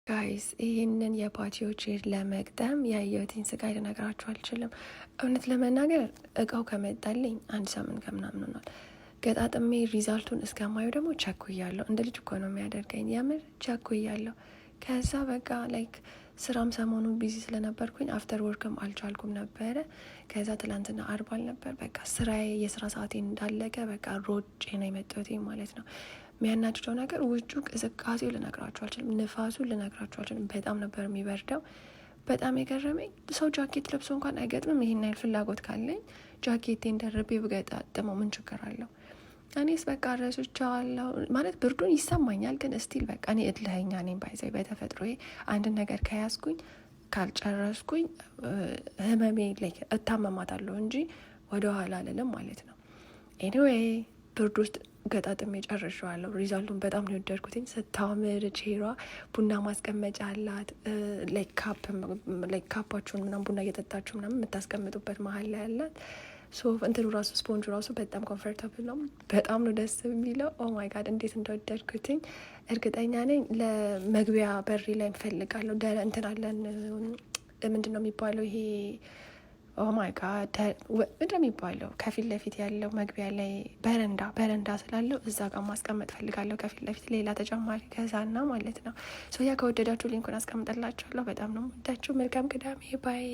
ጋይስ ይህንን የፓቲዮ ቼር ለመግጠም ያየሁትን ስቃይ ልነግራችሁ አልችልም። እውነት ለመናገር እቃው ከመጣልኝ 1 ሳምንት ከምናምን ሆኗል። ገጣጥሜ ሪዛልቱን እስከማየው ደግሞ ቸኩያለሁ። እንደ ልጅ እኮ ነው የሚያደርገኝ፣ የምር ቸኩያለሁ። ከዛ በቃ ላይክ ስራም ሰሞኑን ቢዚ ስለነበርኩኝ አፍተር ወርክም አልቻልኩም ነበረ። ከዛ ትላንትና አርባል ነበር። በቃ ስራዬ የስራ ሰዓቴን እንዳለቀ በቃ ሮጬ ነው የመጣሁት ማለት ነው። የሚያናድደው ነገር ውጩ ቅዝቃዜው ልነግራችሁ አልችልም፣ ንፋሱ ልነግራችሁ አልችልም። በጣም ነበር የሚበርደው። በጣም የገረመኝ ሰው ጃኬት ለብሶ እንኳን አይገጥምም። ይሄን ያህል ፍላጎት ካለኝ ጃኬቴን ደርቤ ብገጣጥመው ምን ችግር አለው? እኔስ በቃ ረሱቻለሁ ማለት ብርዱን ይሰማኛል፣ ግን እስቲል በቃ እኔ እድለኛ ነኝ። ባይዘይ በተፈጥሮዬ አንድን ነገር ከያዝኩኝ ካልጨረስኩኝ ህመሜ ላይ እታመማታለሁ እንጂ ወደኋላ አልልም ማለት ነው። ኤኒዌይ ብርድ ውስጥ ገጣጥሜ ጨርሼዋለሁ። ሪዛልቱን በጣም ነው የወደድኩትኝ። ስታምር ቼሯ ቡና ማስቀመጫ አላት። ካፓችሁን ምናምን ቡና እየጠጣችሁ ምናምን የምታስቀምጡበት መሀል ላይ አላት። እንትኑ ራሱ ስፖንጁ ራሱ በጣም ኮንፈርታብል ነው። በጣም ነው ደስ የሚለው። ኦ ማይ ጋድ እንዴት እንደወደድኩትኝ እርግጠኛ ነኝ። ለመግቢያ በሪ ላይ እንፈልጋለሁ። እንትን አለን፣ ምንድን ነው የሚባለው ይሄ? ኦ ማይ ጋድ ምንድን ነው የሚባለው? ከፊት ለፊት ያለው መግቢያ ላይ በረንዳ ስላለው እዛ ጋር ማስቀመጥ ፈልጋለሁ። ከፊት ለፊት ሌላ ተጨማሪ ከዛና ማለት ነው። ያ ከወደዳችሁ ሊንኩን አስቀምጠላችኋለሁ። በጣም ነው ወዳችሁ። መልካም ቅዳሜ ባይ